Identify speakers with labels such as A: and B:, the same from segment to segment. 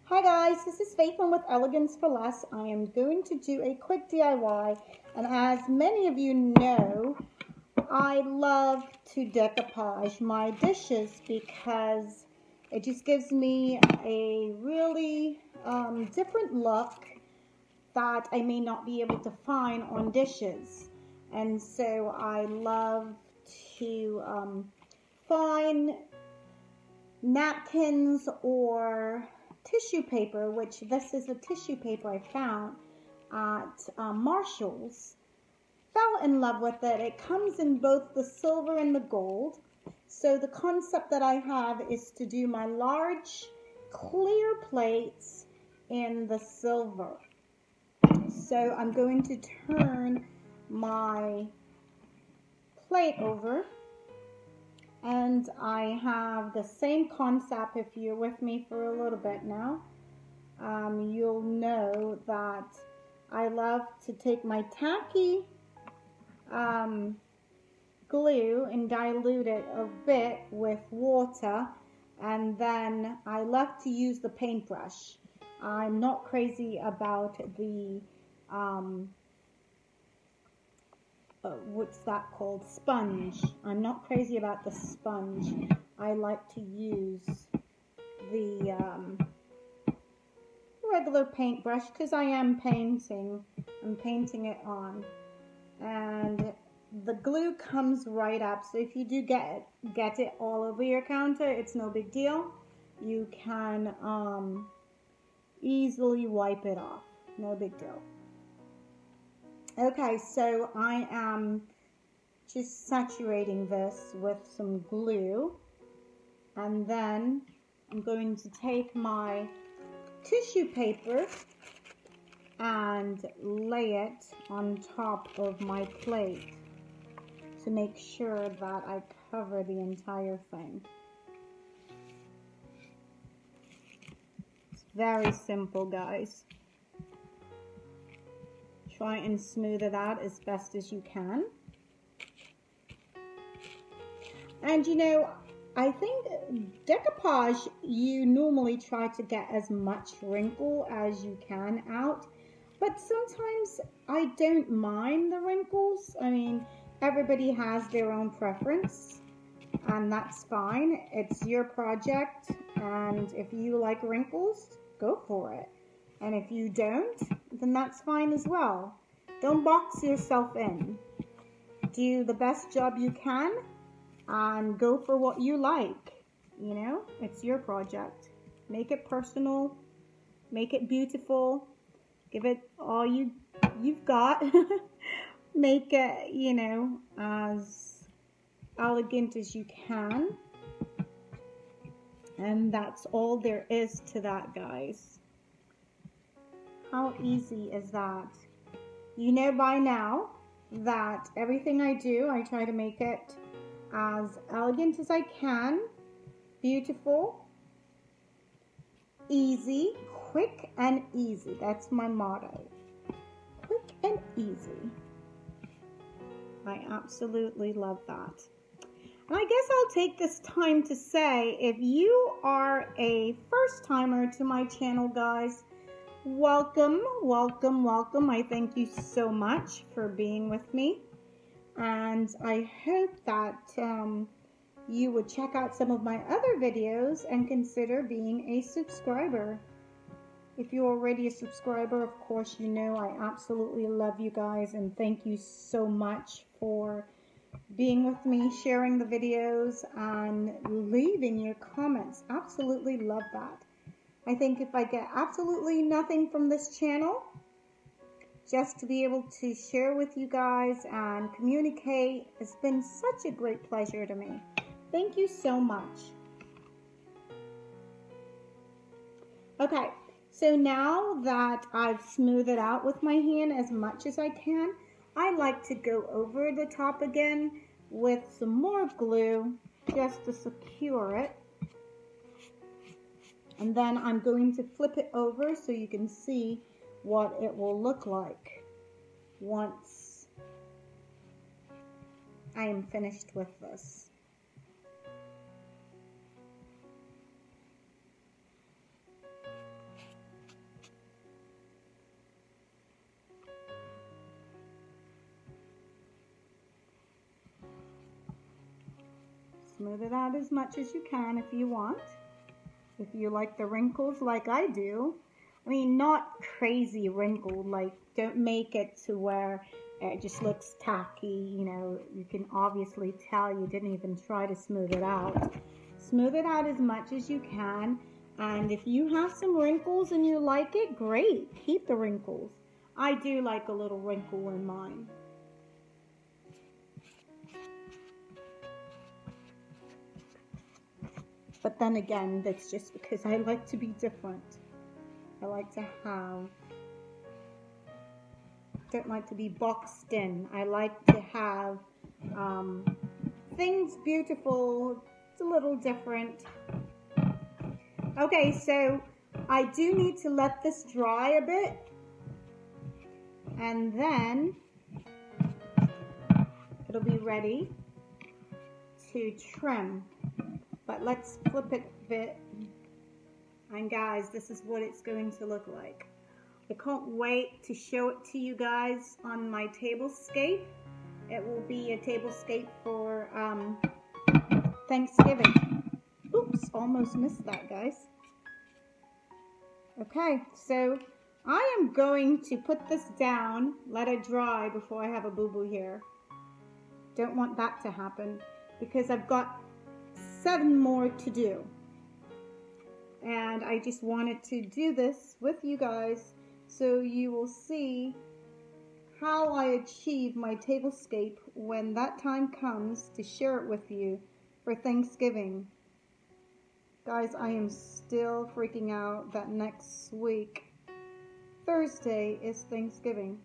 A: Hi guys, this is Faithlyn with Elegance for Less. I am going to do a quick DIY, and as many of you know, I love to decoupage my dishes because it just gives me a really different look that I may not be able to find on dishes. And so I love to find napkins or tissue paper, which this is a tissue paper I found at Marshall's. Fell in love with it. It comes in both the silver and the gold. So the concept that I have is to do my large clear plates in the silver. So I'm going to turn my plate over. And I have the same concept. If you're with me for a little bit now, you'll know that I love to take my tacky glue and dilute it a bit with water, and then I love to use the paintbrush. I'm not crazy about the what's that called? Sponge. I'm not crazy about the sponge. I like to use the regular paintbrush because I am painting. I'm painting it on. And the glue comes right up. So if you do get it all over your counter, it's no big deal. You can easily wipe it off. No big deal. Okay, so I am just saturating this with some glue, and then I'm going to take my tissue paper and lay it on top of my plate to make sure that I cover the entire thing. It's very simple, guys. Try and smooth it out as best as you can. And you know, I think decoupage, you normally try to get as much wrinkle as you can out. But sometimes I don't mind the wrinkles. I mean, everybody has their own preference, and that's fine. It's your project, and if you like wrinkles, go for it. And if you don't, then that's fine as well. Don't box yourself in. Do the best job you can and go for what you like. You know, it's your project. Make it personal. Make it beautiful. Give it all you've got. Make it, you know, as elegant as you can. And that's all there is to that, guys. How easy is that? You know by now that everything I do, I try to make it as elegant as I can, beautiful, easy, quick and easy. That's my motto. Quick and easy. I absolutely love that. And I guess I'll take this time to say, if you are a first timer to my channel, guys, welcome, welcome, welcome. I thank you so much for being with me. And I hope that you would check out some of my other videos and consider being a subscriber. If you're already a subscriber, of course, you know I absolutely love you guys, and thank you so much for being with me, sharing the videos, and leaving your comments. Absolutely love that. I think if I get absolutely nothing from this channel, just to be able to share with you guys and communicate, it's been such a great pleasure to me. Thank you so much. Okay, so now that I've smoothed it out with my hand as much as I can, I like to go over the top again with some more glue just to secure it. And then I'm going to flip it over so you can see what it will look like once I am finished with this. Smooth it out as much as you can if you want. If you like the wrinkles like I do. I mean, not crazy wrinkled, like don't make it to where it just looks tacky, you know, you can obviously tell you didn't even try to smooth it out. Smooth it out as much as you can, and if you have some wrinkles and you like it, great, keep the wrinkles. I do like a little wrinkle in mine. But then again, that's just because I like to be different. I like to have, don't like to be boxed in. I like to have things beautiful. It's a little different. Okay, so I do need to let this dry a bit. And then it'll be ready to trim. But let's flip it a bit. And guys, this is what it's going to look like. I can't wait to show it to you guys on my tablescape. It will be a tablescape for Thanksgiving. Oops, almost missed that, guys. Okay, so I am going to put this down, let it dry before I have a boo-boo here. Don't want that to happen because I've got 7 more to do. And I just wanted to do this with you guys so you will see how I achieve my tablescape when that time comes to share it with you for Thanksgiving. Guys, I am still freaking out that next week, Thursday, is Thanksgiving.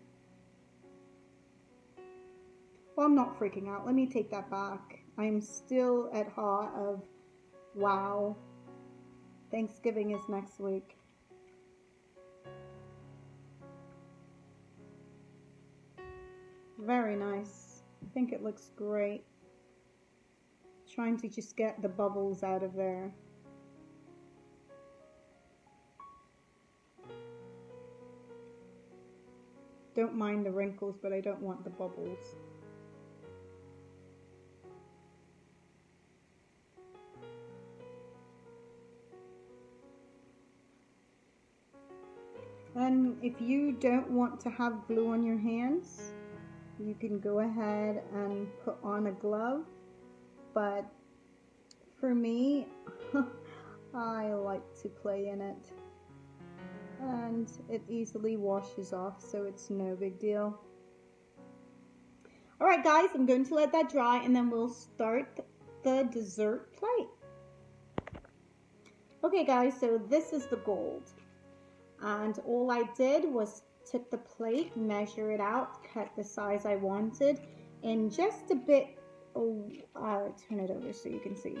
A: Well, I'm not freaking out. Let me take that back. I'm still at awe of, wow, Thanksgiving is next week. Very nice. I think it looks great. Trying to just get the bubbles out of there. Don't mind the wrinkles, but I don't want the bubbles. And if you don't want to have glue on your hands, you can go ahead and put on a glove. But for me, I like to play in it. And it easily washes off, so it's no big deal. Alright guys, I'm going to let that dry and then we'll start the dessert plate. Okay guys, so this is the gold. And all I did was took the plate, measure it out, cut the size I wanted, and just a bit, turn it over so you can see,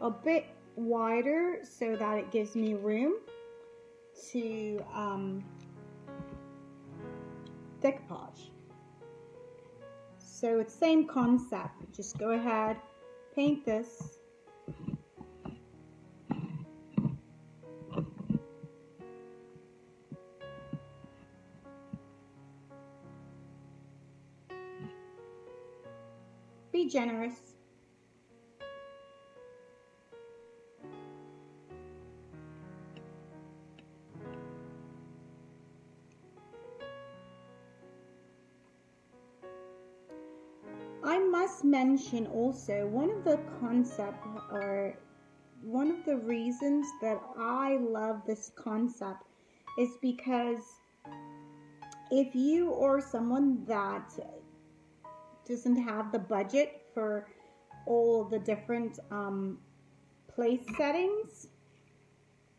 A: a bit wider so that it gives me room to decoupage. So it's same concept, just go ahead, paint this. Be generous. I must mention also one of the concepts or one of the reasons that I love this concept is because if you are someone that doesn't have the budget for all the different place settings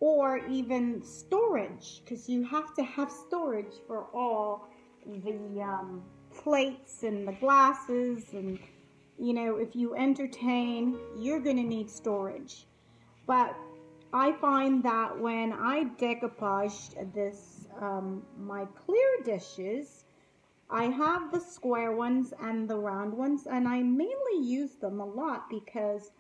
A: or even storage, because you have to have storage for all the plates and the glasses, and you know, if you entertain, you're gonna need storage. But I find that when I decoupaged this my clear dishes, I have the square ones and the round ones, and I mainly use them a lot because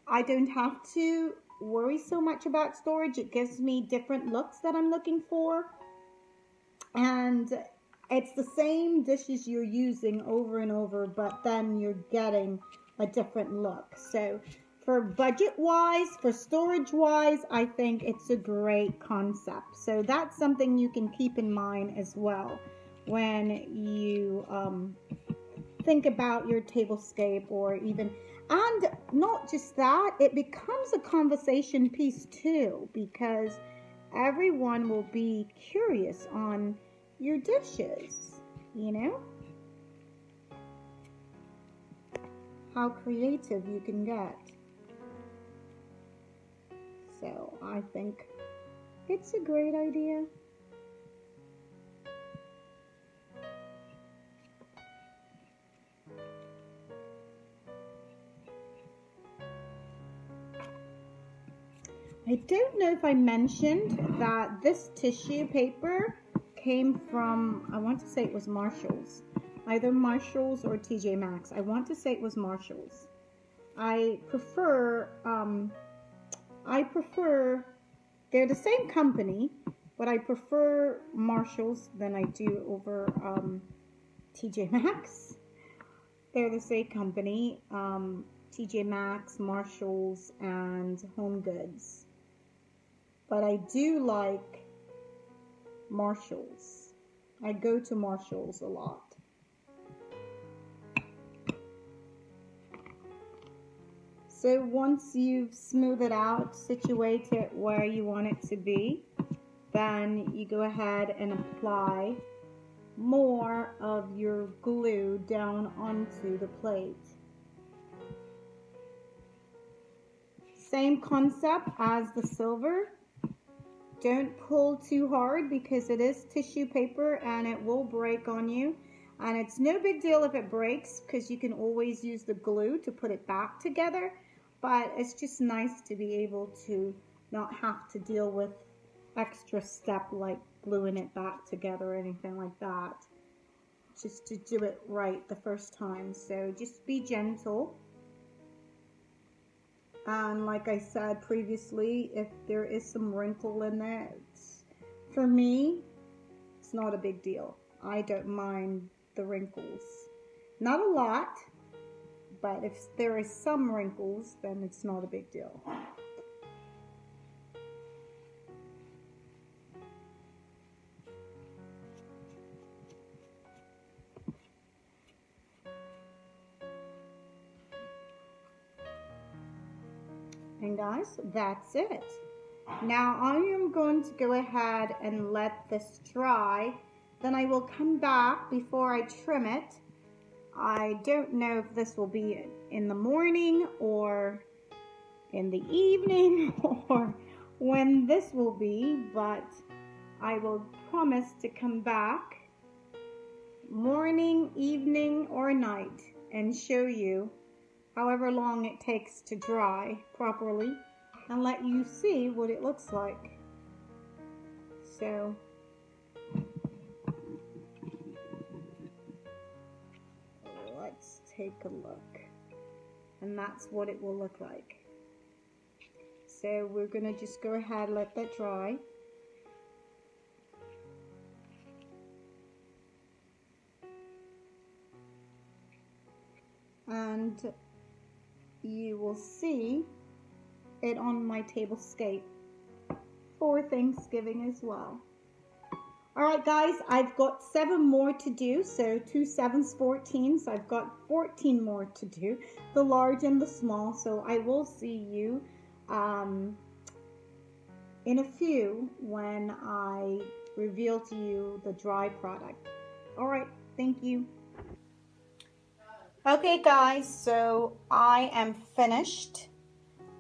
A: I don't have to worry so much about storage. It gives me different looks that I'm looking for, and it's the same dishes you're using over and over, but then you're getting a different look. So for budget wise, for storage wise, I think it's a great concept. So that's something you can keep in mind as well when you think about your tablescape, or even, and not just that, it becomes a conversation piece too, because everyone will be curious on your dishes, you know, how creative you can get. So I think it's a great idea. I don't know if I mentioned that this tissue paper came from, I want to say it was Marshall's. Either Marshall's or TJ Maxx. I want to say it was Marshall's. I prefer, they're the same company, but I prefer Marshall's than I do over TJ Maxx. They're the same company, TJ Maxx, Marshall's, and Home Goods. But I do like Marshall's. I go to Marshall's a lot. So once you've smoothed it out, situate it where you want it to be, then you go ahead and apply more of your glue down onto the plate. Same concept as the silver. Don't pull too hard because it is tissue paper and it will break on you. And it's no big deal if it breaks, because you can always use the glue to put it back together. But it's just nice to be able to not have to deal with extra step like gluing it back together or anything like that. Just to do it right the first time. So just be gentle. And like I said previously, if there is some wrinkle in there, for me, it's not a big deal. I don't mind the wrinkles. Not a lot, but if there is some wrinkles, then it's not a big deal. And guys, that's it. Now I am going to go ahead and let this dry. Then I will come back before I trim it. I don't know if this will be in the morning or in the evening or when this will be, but I will promise to come back morning, evening, or night and show you however long it takes to dry properly and let you see what it looks like. So let's take a look, and that's what it will look like. So we're gonna just go ahead and let that dry. And you will see it on my tablescape for Thanksgiving as well. Alright guys, I've got 7 more to do, so 2 7s, 14, so I've got 14 more to do, the large and the small, so I will see you in a few when I reveal to you the dry product. Alright, thank you. Okay guys, so I am finished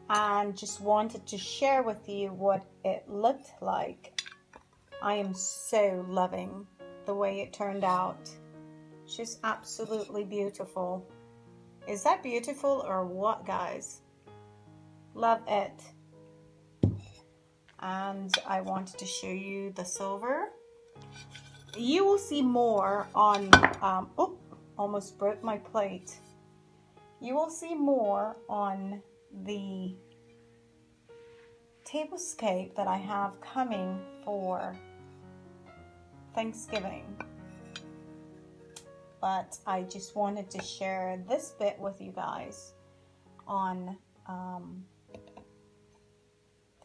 A: and just wanted to share with you what it looked like. I am so loving the way it turned out. Just absolutely beautiful. Is that beautiful or what, guys? Love it. And I wanted to show you the silver. You will see more on, oh, almost broke my plate. You will see more on the tablescape that I have coming for Thanksgiving. but I just wanted to share this bit with you guys on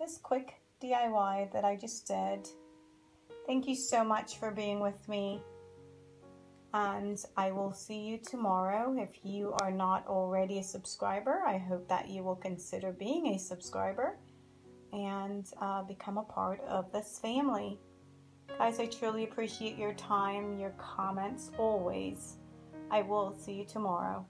A: this quick DIY that I just did. Thank you so much for being with me, and I will see you tomorrow. If you are not already a subscriber, I hope that you will consider being a subscriber and become a part of this family. Guys, I truly appreciate your time, your comments always. I will see you tomorrow.